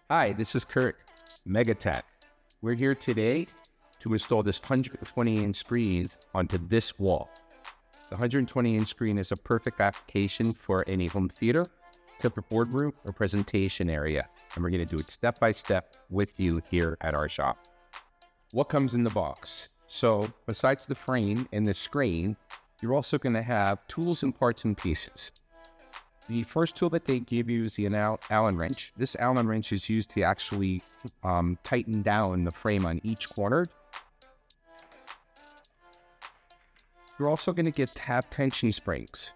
Hi, this is Kurt, Megatech. We're here today to install this 120-inch screen onto this wall. The 120-inch screen is a perfect application for any home theater, corporate boardroom, or presentation area. And we're going to do it step by step with you here at our shop. What comes in the box? So besides the frame and the screen, you're also going to have tools and parts and pieces. The first tool that they give you is the Allen wrench. This Allen wrench is used to actually tighten down the frame on each corner. You're also going to get tab tension springs.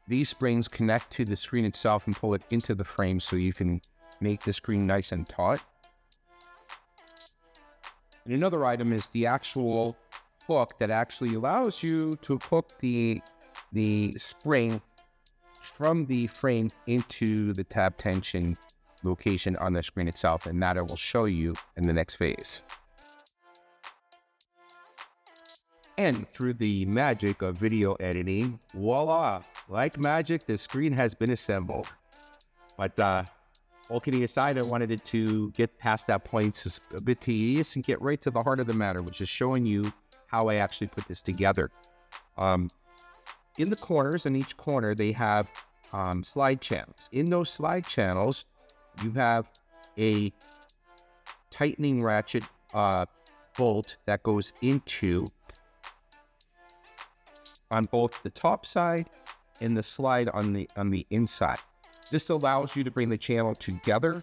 These springs connect to the screen itself and pull it into the frame so you can make the screen nice and taut. And another item is the actual hook that actually allows you to hook the spring from the frame into the tab tension location on the screen itself, and that I will show you in the next phase. And through the magic of video editing, voila! Like magic, the screen has been assembled. But all kidding aside, I wanted it to get past that point, so it's a bit tedious, and get right to the heart of the matter, which is showing you how I actually put this together. In the corners, in each corner, they have slide channels. In those slide channels, you have a tightening ratchet bolt that goes into on both the top side and the slide on the inside. This allows you to bring the channel together,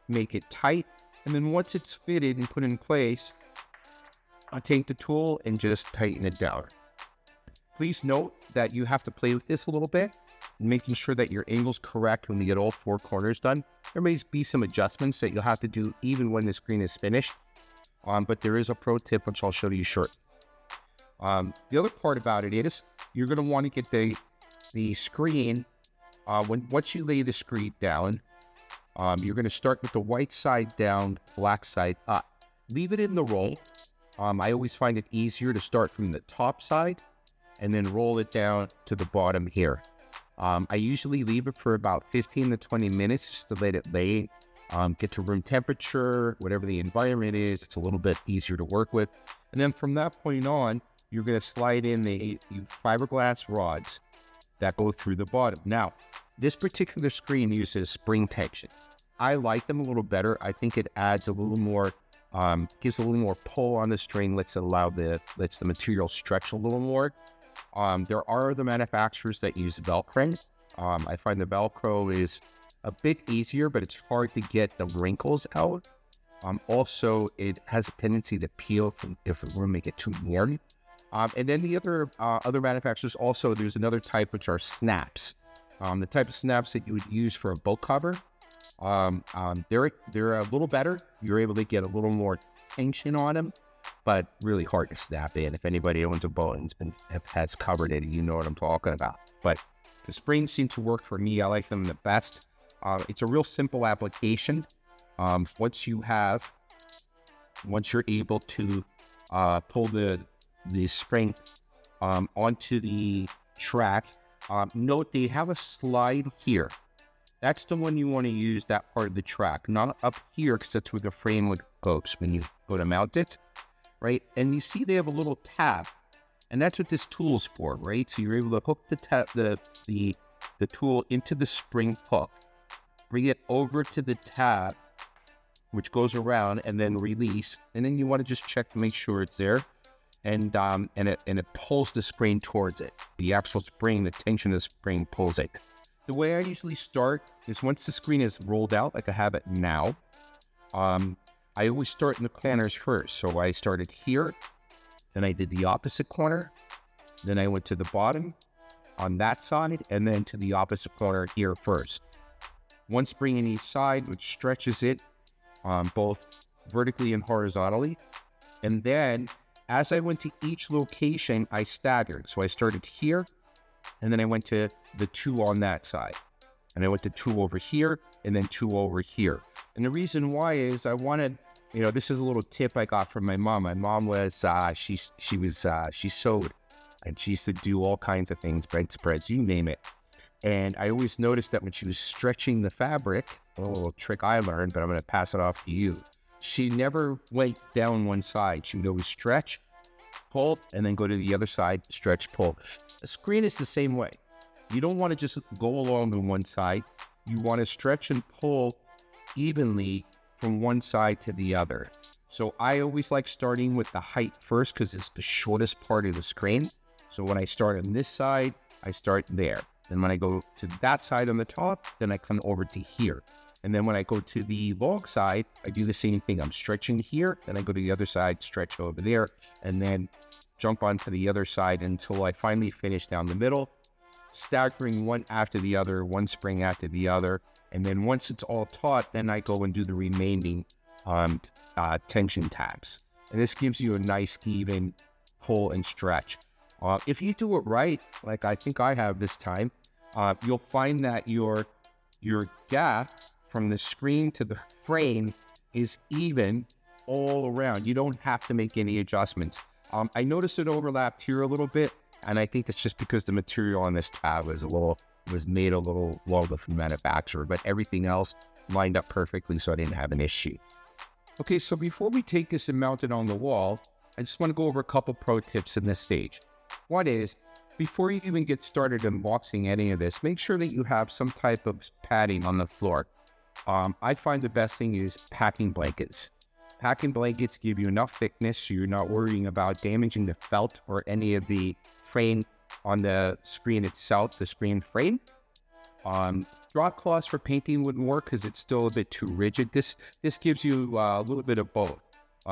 make it tight, and then once it's fitted and put in place, I'll take the tool and just tighten it down. Please note that you have to play with this a little bit, making sure that your angle's correct when you get all four corners done. There may be some adjustments that you'll have to do even when the screen is finished, but there is a pro tip which I'll show you shortly. The other part about it is you're going to want to get the screen, once you lay the screen down, you're going to start with the white side down, black side up. Leave it in the roll. I always find it easier to start from the top side and then roll it down to the bottom here. I usually leave it for about 15 to 20 minutes just to let it lay, get to room temperature, whatever the environment is. It's a little bit easier to work with. And then from that point on, you're going to slide in the fiberglass rods that go through the bottom. Now, this particular screen uses spring tension. I like them a little better. I think it adds a little more, gives a little more pull on the string, lets the material stretch a little more. There are other manufacturers that use Velcro. I find the Velcro is a bit easier, but it's hard to get the wrinkles out. Also, it has a tendency to peel if the room may get too warm. And then the other manufacturers also, there's another type which are snaps. The type of snaps that you would use for a book cover. They're a little better. You're able to get a little more tension on them, but really hard to snap in. If anybody owns a boat and has covered it, you know what I'm talking about. But the springs seem to work for me. I like them the best. It's a real simple application. Once you're able to pull the spring onto the track, note they have a slide here. That's the one you want to use, that part of the track, not up here, because that's where the frame would go when you go to mount it, right? And you see they have a little tab, and that's what this tool is for, right? So you're able to hook the tool into the spring hook, bring it over to the tab, which goes around, and then release. And then you want to just check to make sure it's there, and it pulls the spring towards it. The actual spring, the tension of the spring pulls it. The way I usually start is once the screen is rolled out, like I have it now, I always start in the corners first. So I started here, then I did the opposite corner, then I went to the bottom on that side, and then to the opposite corner here first. One spring in each side, which stretches it both vertically and horizontally. And then as I went to each location, I staggered. So I started here, and then I went to the two on that side. And I went to two over here, and then two over here. And the reason why is I wanted, this is a little tip I got from my mom. My mom was, she sewed, and she used to do all kinds of things, bedspreads, you name it. And I always noticed that when she was stretching the fabric, a little trick I learned, but I'm going to pass it off to you. She never went down one side. She would always stretch, pull, and then go to the other side, stretch, pull. The screen is the same way. You don't want to just go along to one side. You want to stretch and pull evenly from one side to the other. So I always like starting with the height first because it's the shortest part of the screen. So when I start on this side, I start there. Then when I go to that side on the top, then I come over to here. And then when I go to the log side, I do the same thing. I'm stretching here, then I go to the other side, stretch over there, and then jump onto the other side until I finally finish down the middle, staggering one after the other, one spring after the other. And then once it's all taut, then I go and do the remaining tension tabs. And this gives you a nice even pull and stretch. If you do it right, like I think I have this time, you'll find that your gap from the screen to the frame is even all around. You don't have to make any adjustments. I noticed it overlapped here a little bit, and I think that's just because the material on this tab was made a little longer from the manufacturer, but everything else lined up perfectly, so I didn't have an issue. Okay, so before we take this and mount it on the wall, I just want to go over a couple pro tips in this stage. One is, before you even get started unboxing any of this, make sure that you have some type of padding on the floor. I find the best thing is packing blankets. Packing blankets give you enough thickness so you're not worrying about damaging the felt or any of the frame on the screen itself, the screen frame. Drop cloths for painting wouldn't work because it's still a bit too rigid. This gives you a little bit of both.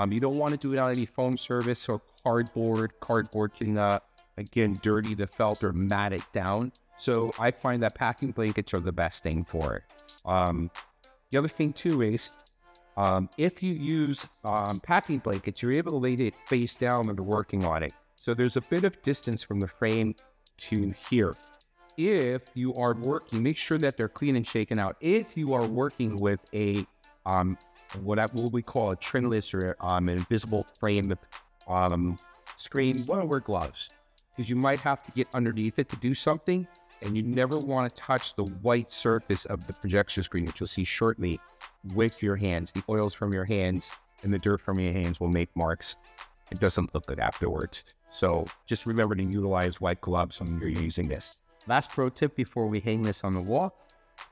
You don't want to do it on any foam surface or cardboard. Cardboard can again, dirty the felt or mat it down. So I find that packing blankets are the best thing for it. The other thing too is, if you use packing blankets, you're able to lay it face down when you're working on it. So there's a bit of distance from the frame to here. If you are working, make sure that they're clean and shaken out. If you are working with a, what we call a trimless or an invisible frame screen, you want to wear gloves, because you might have to get underneath it to do something, and you never want to touch the white surface of the projection screen, which you'll see shortly, with your hands. The oils from your hands and the dirt from your hands will make marks. It doesn't look good afterwards. So just remember to utilize white gloves when you're using this. Last pro tip before we hang this on the wall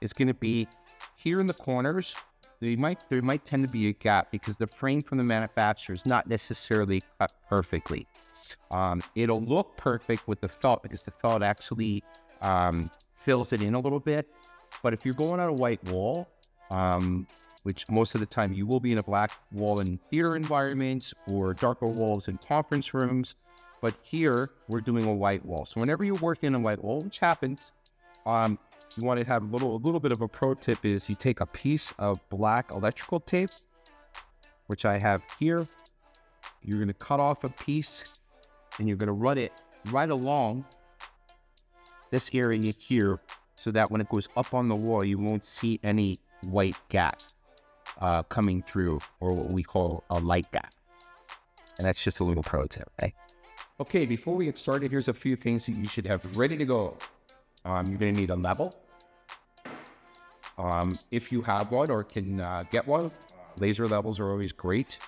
is going to be here in the corners. There might tend to be a gap because the frame from the manufacturer is not necessarily cut perfectly. It'll look perfect with the felt because the felt actually fills it in a little bit. But if you're going on a white wall, which most of the time you will be in a black wall in theater environments or darker walls in conference rooms, but here we're doing a white wall. So whenever you're working a white wall, which happens, you want to have a little bit of a pro tip is you take a piece of black electrical tape, which I have here. You're going to cut off a piece and you're going to run it right along this area here so that when it goes up on the wall, you won't see any white gap coming through, or what we call a light gap. And that's just a little pro tip, okay? Okay, before we get started, here's a few things that you should have ready to go. You're going to need a level. If you have one or can get one, laser levels are always great.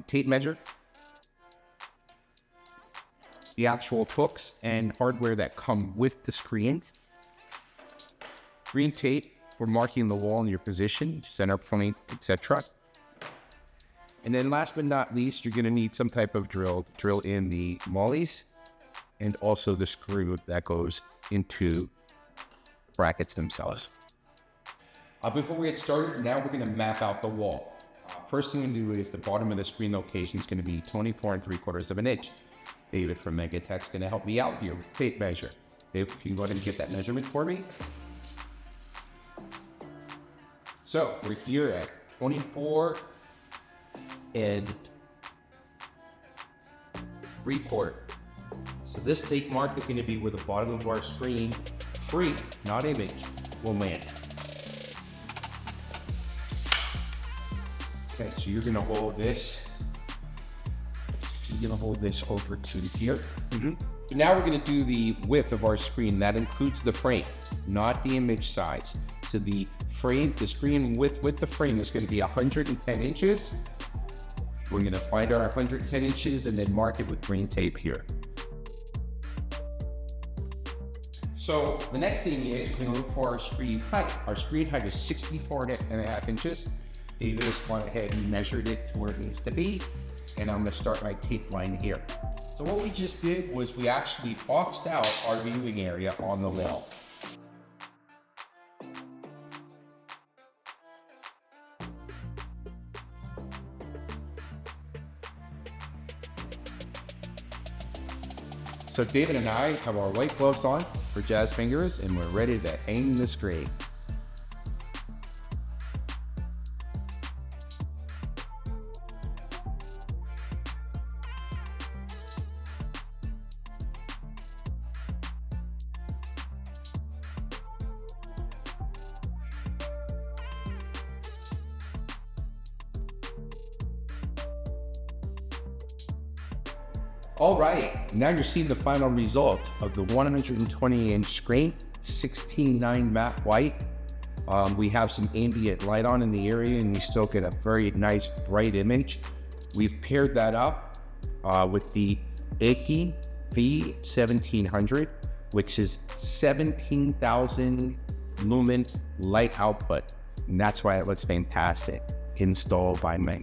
Tape measure. The actual hooks and hardware that come with the screens. Green tape for marking the wall in your position, center point, etc. And then last but not least, you're going to need some type of drill to drill in the mollies and also the screw that goes into brackets themselves. Before we get started, now we're going to map out the wall. First thing we're going to do is the bottom of the screen location is going to be 24 3/4 of an inch. David from Megatech's going to help me out here with tape measure. Dave, can you go ahead and get that measurement for me? So we're here at 24 3/4. So this tape mark is going to be where the bottom of our screen, free, not image, will land. Okay, so you're going to hold this. You're going to hold this over to here. So now we're going to do the width of our screen. That includes the frame, not the image size. So the frame, the screen width with the frame is going to be 110 inches. We're going to find our 110 inches and then mark it with green tape here. So the next thing is we're going to look for our screen height. Our screen height is 64.5 inches. David has gone ahead and measured it to where it needs to be. And I'm going to start my tape line here. So what we just did was we actually boxed out our viewing area on the wall. So David and I have our white gloves on for jazz fingers, and we're ready to hang the screen. All right, now you're seeing the final result of the 120-inch screen, 16:9 matte white. We have some ambient light on in the area, and we still get a very nice bright image. We've paired that up with the Iki V1700, which is 17,000 lumen light output, and that's why it looks fantastic. Installed by me.